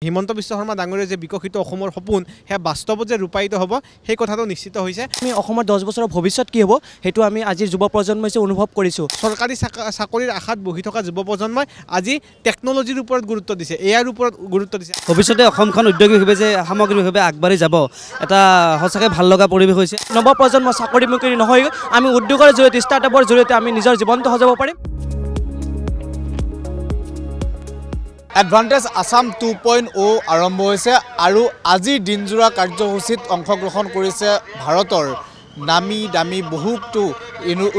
হিমন্ত বিশ্ব শৰ্মা ডাঙৰীয়াৰ যে বিকশিত অসমৰ সপোন সেয়া বাস্তৱত যে ৰূপায়িত হ'ব সেই কথাটো নিশ্চিত হৈছে। আমি অসমৰ 10 বছৰৰ ভৱিষ্যত কি হ'ব সেইটো আমি আজিৰ যুৱ প্ৰজন্মই অনুভৱ কৰিছোঁ। চৰকাৰী চাকৰিৰ আশাত বহি থকা যুৱ প্ৰজন্মই আজি টেকন'লজিৰ ওপৰত গুৰুত্ব দিছে, এআইৰ ওপৰত গুৰুত্ব দিছে। ভৱিষ্যতে অসমখন উদ্যোগীভাৱে যে সামগ্ৰিকভাৱে আগবাঢ়ি যাব এটা সঁচাকৈ ভাল লগা পৰিৱেশ হৈছে। নৱ প্ৰজন্ম চাকৰিমুখী নহয়, আমি উদ্যোগৰ জৰিয়তে ষ্টাৰ্টআপৰ জৰিয়তে আমি নিজৰ জীৱনটো সজাব পাৰিম। এডভান্টেজ আসাম 2.0 আৰম্ভ হৈছে আৰু আজিৰ দিনজোৰা কাৰ্যসূচীত অংশগ্ৰহণ কৰিছে ভাৰতৰ নামী দামী বহুতো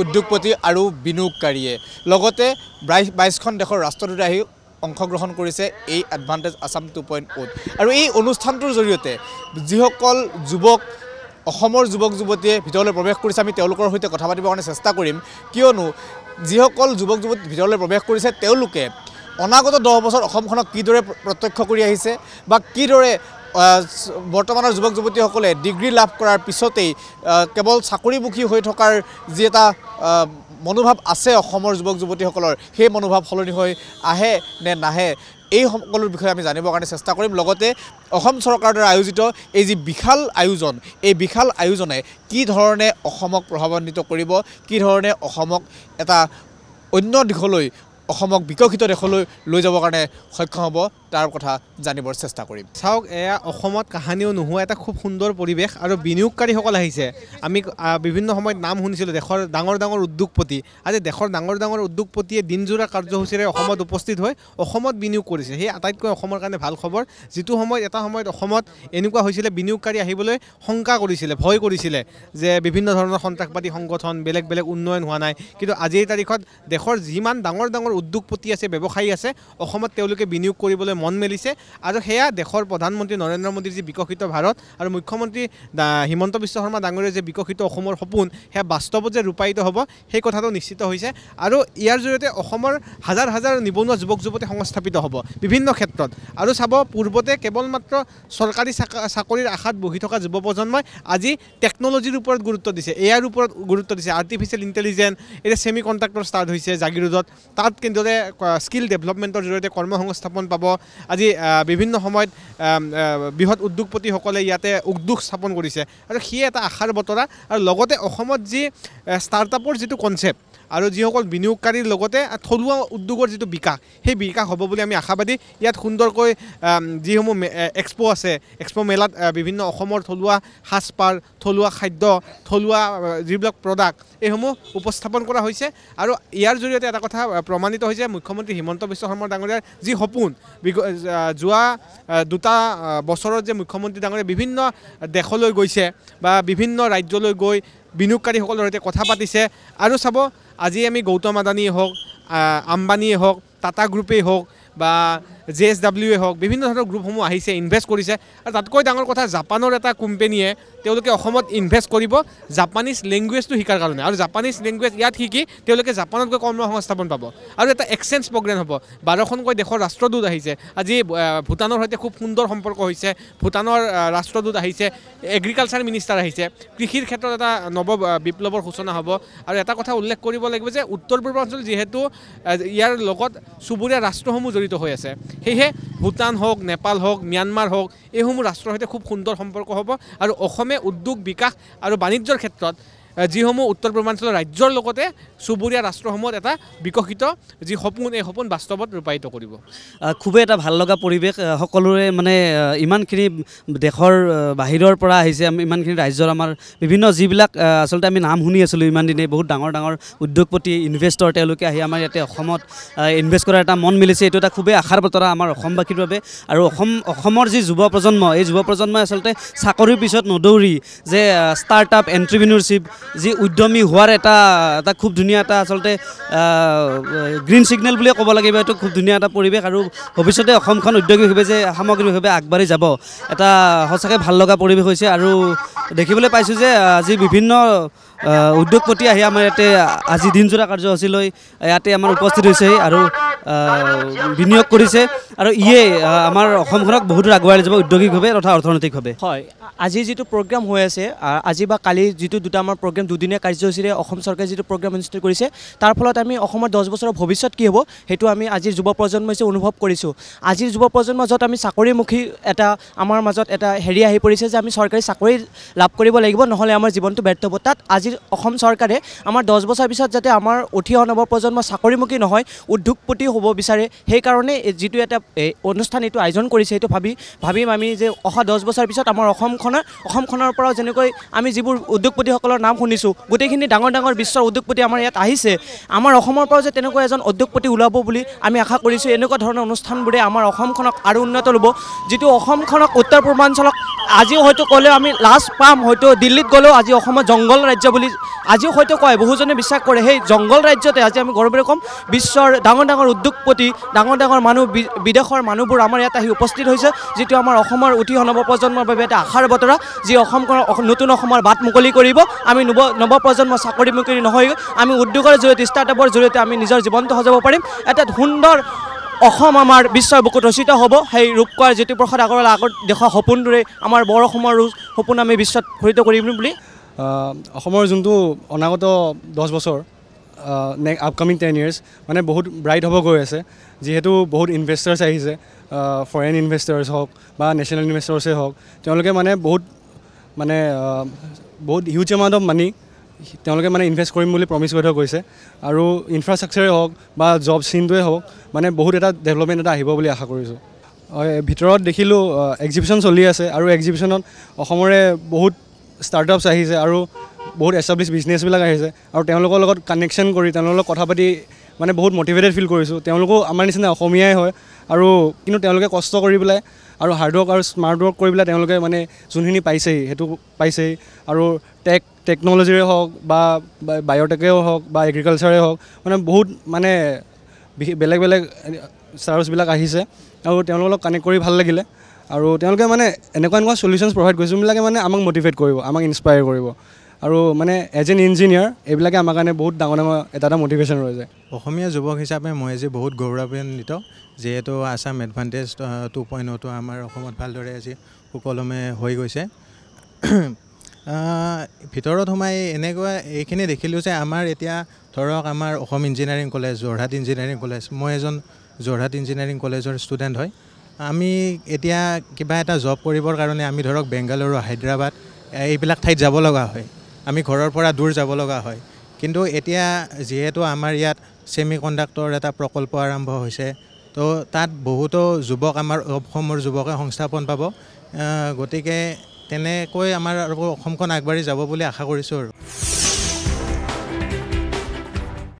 উদ্যোগপতি আৰু বিনিয়োগকাৰীয়ে। লগতে 22খন দেশৰ ৰাষ্ট্ৰদূতে আহি অংশগ্ৰহণ কৰিছে এই এডভান্টেজ আসাম 2.0 আৰু এই অনুষ্ঠানটোৰ জৰিয়তে যিসকল যুৱক অসমৰ যুৱক যুৱতীয়ে ভিতৰলৈ প্ৰৱেশ কৰিছে আমি তেওঁলোকৰ সৈতে কথা পাতিবৰ কাৰণে চেষ্টা কৰিম, কিয়নো যিসকল যুৱক যুৱতী ভিতৰলৈ প্ৰৱেশ কৰিছে তেওঁলোকে অনাগত 10 বছৰ অসমখনক কিদৰে প্ৰত্যক্ষ কৰি আহিছে বা কিদৰে বৰ্তমানৰ যুৱক যুৱতীসকলে ডিগ্ৰী লাভ কৰাৰ পিছতেই কেৱল চাকৰিমুখী হৈ থকাৰ যি এটা মনোভাৱ আছে অসমৰ যুৱক যুৱতীসকলৰ সেই মনোভাৱ সলনি হৈ আহে নে নাহে এই সকলোৰ বিষয়ে আমি জানিবৰ কাৰণে চেষ্টা কৰিম। লগতে অসম চৰকাৰৰ দ্বাৰা আয়োজিত এই যি বিশাল আয়োজন, এই বিশাল আয়োজনে কি ধৰণে অসমক প্ৰভাৱান্বিত কৰিব, কি ধৰণে অসমক এটা অন্য দিশলৈ অসমক বিকশিত দেশলৈ লৈ যাবৰ কাৰণে সক্ষম হ'ব তাৰ কথা জানিবৰ চেষ্টা কৰিম। চাওক, এয়া অসমত কাহানিও নোহোৱা এটা খুব সুন্দৰ পৰিৱেশ আৰু বিনিয়োগকাৰীসকল আহিছে। আমি বিভিন্ন সময়ত নাম শুনিছিলোঁ দেশৰ ডাঙৰ ডাঙৰ উদ্যোগপতি। আজি দেশৰ ডাঙৰ ডাঙৰ উদ্যোগপতিয়ে দিনজোৰা কাৰ্যসূচীৰে অসমত উপস্থিত হৈ অসমত বিনিয়োগ কৰিছে। সেই আটাইতকৈ অসমৰ কাৰণে ভাল খবৰ। যিটো সময়ত এটা সময়ত অসমত এনেকুৱা হৈছিলে বিনিয়োগকাৰী আহিবলৈ শংকা কৰিছিলে, ভয় কৰিছিলে যে বিভিন্ন ধৰণৰ সন্ত্ৰাসবাদী সংগঠন, বেলেগ বেলেগ উন্নয়ন হোৱা নাই। কিন্তু আজিৰ তাৰিখত দেশৰ যিমান ডাঙৰ ডাঙৰ উদ্যোগপতি আছে, ব্যৱসায়ী আছে, অসমত তেওঁলোকে বিনিয়োগ কৰিবলৈ মন মেলিছে আৰু সেয়া দেশৰ প্ৰধানমন্ত্ৰী নৰেন্দ্ৰ মোদীৰ যি বিকশিত ভাৰত আৰু মুখ্যমন্ত্ৰী হিমন্ত বিশ্ব শৰ্মা ডাঙৰীয়াৰ যে বিকশিত অসমৰ সপোন সেয়া বাস্তৱত যে ৰূপায়িত হ'ব সেই কথাটো নিশ্চিত হৈছে। আৰু ইয়াৰ জৰিয়তে অসমৰ হাজাৰ হাজাৰ নিবনুৱা যুৱক যুৱতী সংস্থাপিত হ'ব বিভিন্ন ক্ষেত্ৰত। আৰু চাব, পূৰ্বতে কেৱল মাত্ৰ চৰকাৰী চাকৰিৰ আশাত বহি থকা যুৱ প্ৰজন্মই আজি টেকন'লজিৰ ওপৰত গুৰুত্ব দিছে, এআইৰ ওপৰত গুৰুত্ব দিছে। আৰ্টিফিচিয়েল ইণ্টেলিজেন্স, এতিয়া ছেমি কণ্ডাক্টৰ ষ্টাৰ্ট হৈছে জাগিৰোডত, তাত কেনেদৰে স্কিল ডেভেলপমেণ্টৰ জৰিয়তে কৰ্মসংস্থাপন পাব। আজি বিভিন্ন সময়ত বৃহৎ উদ্যোগপতিসকলে ইয়াতে উদ্যোগ স্থাপন কৰিছে আৰু সিয়ে এটা আশাৰ বতৰা। আৰু লগতে অসমত যি ষ্টাৰ্টআপৰ যিটো কনচেপ্ট আৰু যিসকল বিনিয়োগকাৰীৰ লগতে থলুৱা উদ্যোগৰ যিটো বিকাশ, সেই বিকাশ হ'ব বুলি আমি আশাবাদী। ইয়াত সুন্দৰকৈ যিসমূহ এক্সপ' আছে, এক্সপ' মেলাত বিভিন্ন অসমৰ থলুৱা সাজপাৰ, থলুৱা খাদ্য, থলুৱা যিবিলাক প্ৰডাক্ট এইসমূহ উপস্থাপন কৰা হৈছে। আৰু ইয়াৰ জৰিয়তে এটা কথা প্ৰমাণিত হৈছে, মুখ্যমন্ত্ৰী হিমন্ত বিশ্ব শৰ্মা ডাঙৰীয়াৰ যি সপোন, যোৱা 2 বছৰত যে মুখ্যমন্ত্ৰী ডাঙৰীয়াই বিভিন্ন দেশলৈ গৈছে বা বিভিন্ন ৰাজ্যলৈ গৈ বিনিয়োগকাৰীসকলৰ সৈতে কথা পাতিছে। আৰু চাব, আজি আমি গৌতম আদানীয়ে হওক, আম্বানীয়ে হওক, টাটা গ্ৰুপেই হওক বা JSWয়ে হওক, বিভিন্ন ধৰণৰ গ্ৰুপসমূহ আহিছে, ইনভেষ্ট কৰিছে। আৰু তাতকৈ ডাঙৰ কথা, জাপানৰ এটা কোম্পেনীয়ে তেওঁলোকে অসমত ইনভেষ্ট কৰিব জাপানীজ লেংগুৱেজটো শিকাৰ কাৰণে। আৰু জাপানীজ লেংগুৱেজ ইয়াত শিকি তেওঁলোকে জাপানত গৈ কৰ্মসংস্থাপন পাব। আৰু এটা এক্সচেঞ্জ প্ৰগ্ৰেম হ'ব। 12খনকৈ দেশৰ ৰাষ্ট্ৰদূত আহিছে। আজি ভূটানৰ সৈতে খুব সুন্দৰ সম্পৰ্ক হৈছে, ভূটানৰ ৰাষ্ট্ৰদূত আহিছে, এগ্ৰিকালচাৰ মিনিষ্টাৰ আহিছে। কৃষিৰ ক্ষেত্ৰত এটা নৱ বিপ্লৱৰ সূচনা হ'ব। আৰু এটা কথা উল্লেখ কৰিব লাগিব যে উত্তৰ পূৰ্বাঞ্চল যিহেতু ইয়াৰ লগত চুবুৰীয়া ৰাষ্ট্ৰসমূহ জড়িত হৈ আছে, সেয়েহে ভূটান হওক, নেপাল হওক, ম্যানমাৰ হওক, এইসমূহ ৰাষ্ট্ৰৰ সৈতে খুব সুন্দৰ সম্পৰ্ক হ'ব। আৰু অসমে উদ্যোগ বিকাশ আৰু বাণিজ্যৰ ক্ষেত্ৰত যিসমূহ উত্তৰ পূৰ্বাঞ্চলৰ ৰাজ্যৰ লগতে চুবুৰীয়া ৰাষ্ট্ৰসমূহত এটা বিকশিত যি সপোন, এই সপোন বাস্তৱত ৰূপায়িত কৰিব। খুবেই এটা ভাল লগা পৰিৱেশ। সকলোৰে মানে ইমানখিনি দেশৰ বাহিৰৰ পৰা আহিছে, ইমানখিনি ৰাজ্যৰ আমাৰ বিভিন্ন যিবিলাক আচলতে আমি নাম শুনি আছিলোঁ ইমান দিনে, বহুত ডাঙৰ ডাঙৰ উদ্যোগপতি, ইনভেষ্টৰ, তেওঁলোকে আহি আমাৰ ইয়াতে অসমত ইনভেষ্ট কৰাৰ এটা মন মিলিছে। এইটো এটা খুবেই আশাৰ বতৰা আমাৰ অসমবাসীৰ বাবে। আৰু অসমৰ যি যুৱ প্ৰজন্ম, এই যুৱ প্ৰজন্মই আচলতে চাকৰিৰ পিছত নদৌৰি যে ষ্টাৰ্টআপ, এণ্ট্ৰপ্ৰিনিয়ৰশ্বিপ, যি উদ্যমী হোৱাৰ এটা খুব ধুনীয়া এটা আচলতে গ্ৰীণ ছিগনেল বুলিয়ে ক'ব লাগিব। এইটো খুব ধুনীয়া এটা পৰিৱেশ আৰু ভৱিষ্যতে অসমখন উদ্যোগীভাৱে যে সামগ্ৰিকভাৱে আগবাঢ়ি যাব এটা সঁচাকৈ ভাল লগা পৰিৱেশ হৈছে। আৰু দেখিবলৈ পাইছোঁ যে আজি বিভিন্ন উদ্যোগপতি আহি আমাৰ ইয়াতে আজি দিনজোৰা কাৰ্যসূচী লৈ ইয়াতে আমাৰ উপস্থিত হৈছেহি। আৰু বিনিয়োগ কৰিছে আৰু ইয়ে আমাৰ অসমখনক বহুতো আগুৱাই লৈ যাব উদ্যোগিকভাৱে তথা অৰ্থনৈতিকভাৱে। হয়, আজি যিটো প্ৰগ্ৰাম হৈ আছে, আজি বা কালি যিটো দুটা আমাৰ প্ৰগ্ৰাম দুদিনীয়া কাৰ্যসূচীৰে অসম চৰকাৰে যিটো প্ৰগ্ৰাম অনুষ্ঠিত কৰিছে, তাৰ ফলত আমি অসমৰ 10 বছৰৰ ভৱিষ্যত কি হ'ব সেইটো আমি আজিৰ যুৱ প্ৰজন্মই অনুভৱ কৰিছোঁ। আজিৰ যুৱ প্ৰজন্মৰ য'ত আমি চাকৰিমুখী এটা আমাৰ মাজত এটা হেৰি আহি পৰিছে যে আমি চৰকাৰী চাকৰি লাভ কৰিব লাগিব, নহ'লে আমাৰ জীৱনটো ব্যৰ্থ হ'ব। তাত আজিৰ অসম চৰকাৰে আমাৰ 10 বছৰ পিছত যাতে আমাৰ উঠি অহা নৱপ্ৰজন্ম চাকৰিমুখী নহয়, উদ্যোগপতি হ'ব বিচাৰে, সেইকাৰণে যিটো এটা অনুষ্ঠান এইটো আয়োজন কৰিছে, সেইটো ভাবিম আমি যে অহা 10 বছৰ পিছত আমাৰ অসমখনৰ পৰাও যেনেকৈ আমি যিবোৰ উদ্যোগপতিসকলৰ নাম শুনিছোঁ, গোটেইখিনি ডাঙৰ ডাঙৰ বিশ্বৰ উদ্যোগপতি আমাৰ ইয়াত আহিছে, আমাৰ অসমৰ পৰাও যে তেনেকুৱা এজন উদ্যোগপতি ওলাব বুলি আমি আশা কৰিছোঁ। এনেকুৱা ধৰণৰ অনুষ্ঠানবোৰে আমাৰ অসমখনক আৰু উন্নত ল'ব, যিটো অসমখনক উত্তৰ পূৰ্বাঞ্চলক আজিও হয়তো ক'লেও আমি লাজ পাম, হয়তো দিল্লীত গ'লেও আজি অসমত জংগল ৰাজ্য বুলি আজিও হয়তো কয়, বহুজনে বিশ্বাস কৰে। সেই জংগল ৰাজ্যতে আজি আমি গৌৰৱেৰে ক'ম বিশ্বৰ ডাঙৰ ডাঙৰ উদ্যোগপতি, ডাঙৰ ডাঙৰ মানুহ, বিদেশৰ মানুহবোৰ আমাৰ ইয়াত আহি উপস্থিত হৈছে, যিটো আমাৰ অসমৰ উঠি অহা নৱপ্ৰজন্মৰ বাবে এটা আশাৰ বতৰা, যি অসমখনৰ নতুন অসমৰ বাট মুকলি কৰিব। আমি নৱপ্ৰজন্ম চাকৰিমুখী নহয়, আমি উদ্যোগৰ জৰিয়তে, ষ্টাৰ্টআপৰ জৰিয়তে আমি নিজৰ জীৱনটো সজাব পাৰিম। এটা সুন্দৰ অসম আমাৰ বিশ্বৰ বুকুত ৰচিত হ'ব। সেই ৰূপকোঁৱৰ জ্যোতিপ্ৰসাদ আগৰৱালা আগত দেখা সপোনটোৰে আমাৰ বৰ অসমৰ সপোন আমি বিশ্বত ঘূৰিত কৰিম বুলি অসমৰ যোনটো অনাগত 10 বছৰ আপকামিং 10 years মানে বহুত ব্ৰাইট হ'ব গৈ আছে, যিহেতু বহুত ইনভেষ্টাৰ্ছ আহিছে, ফৰেইন ইনভেষ্টাৰ্ছ হওক বা নেশ্যনেল ইনভেষ্টাৰ্ছে হওক, তেওঁলোকে মানে বহুত হিউজ এমাউণ্ট অফ মানি তেওঁলোকে মানে ইনভেষ্ট কৰিম বুলি প্ৰমিছ কৰি থৈ গৈছে। আৰু ইনফ্ৰাষ্ট্ৰাকচাৰে হওক বা জব চিনটোৱে হওক, মানে বহুত এটা ডেভেলপমেণ্ট এটা আহিব বুলি আশা কৰিছোঁ। ভিতৰত দেখিলোঁ এক্সিবিশ্যন চলি আছে, আৰু এক্সিবিশ্যনত অসমৰে বহুত ষ্টাৰ্টআপছ আহিছে আৰু বহুত এষ্টাব্লিছ বিজনেছবিলাক আহিছে, আৰু তেওঁলোকৰ লগত কানেকশ্যন কৰি তেওঁলোকৰ লগত কথা পাতি মানে বহুত মটিভেটেড ফিল কৰিছোঁ। তেওঁলোকো আমাৰ নিচিনা অসমীয়াই হয়, আৰু কিন্তু তেওঁলোকে কষ্ট কৰি পেলাই আৰু হাৰ্ড ৱৰ্ক আৰু স্মাৰ্ট ৱৰ্ক কৰি পেলাই তেওঁলোকে মানে যোনখিনি পাইছেহি সেইটো পাইছেহি। আৰু টেকন'লজিৰে হওক বা বায়'টেকেও হওক বা এগ্ৰিকালচাৰে হওক, মানে বহুত মানে বেলেগ বেলেগ ষ্টাৰ্টআপছবিলাক আহিছে, আৰু তেওঁলোকৰ লগত কানেক্ট কৰি ভাল লাগিলে। আৰু তেওঁলোকে মানে এনেকুৱা চলিউশ্যনছ প্ৰভাইড কৰিছে যোনবিলাকে মানে আমাক মটিভেট কৰিব, আমাক ইনস্পায়াৰ কৰিব। আৰু মানে এজ এন ইঞ্জিনিয়াৰ এইবিলাকে আমাৰ কাৰণে বহুত ডাঙৰ এটা মটিভেশ্যন ৰৈ যায়। অসমীয়া যুৱক হিচাপে মই আজি বহুত গৌৰৱান্বিত, যিহেতু আছাম এডভান্টেজ 2.0টো আমাৰ অসমত ভালদৰে আজি সুকলমে হৈ গৈছে। ভিতৰত সোমাই এনেকুৱা এইখিনি দেখিলোঁ যে আমাৰ এতিয়া ধৰক আমাৰ Assam engineering college, Jorhat engineering college, মই এজন যোৰহাট ইঞ্জিনিয়াৰিং কলেজৰ ষ্টুডেণ্ট হয়। আমি এতিয়া কিবা এটা জব কৰিবৰ কাৰণে আমি ধৰক বেংগালুৰু, হায়দৰাবাদ এইবিলাক ঠাইত যাব লগা হয়, আমি ঘৰৰ পৰা দূৰ যাব লগা হয়। কিন্তু এতিয়া যিহেতু আমাৰ ইয়াত ছেমি কণ্ডাক্টৰ এটা প্ৰকল্প আৰম্ভ হৈছে, তো তাত বহুতো যুৱক আমাৰ অসমৰ যুৱকে সংস্থাপন পাব। গতিকে তেনেকৈ আমাৰ অসমখন আগবাঢ়ি যাব বুলি আশা কৰিছোঁ আৰু।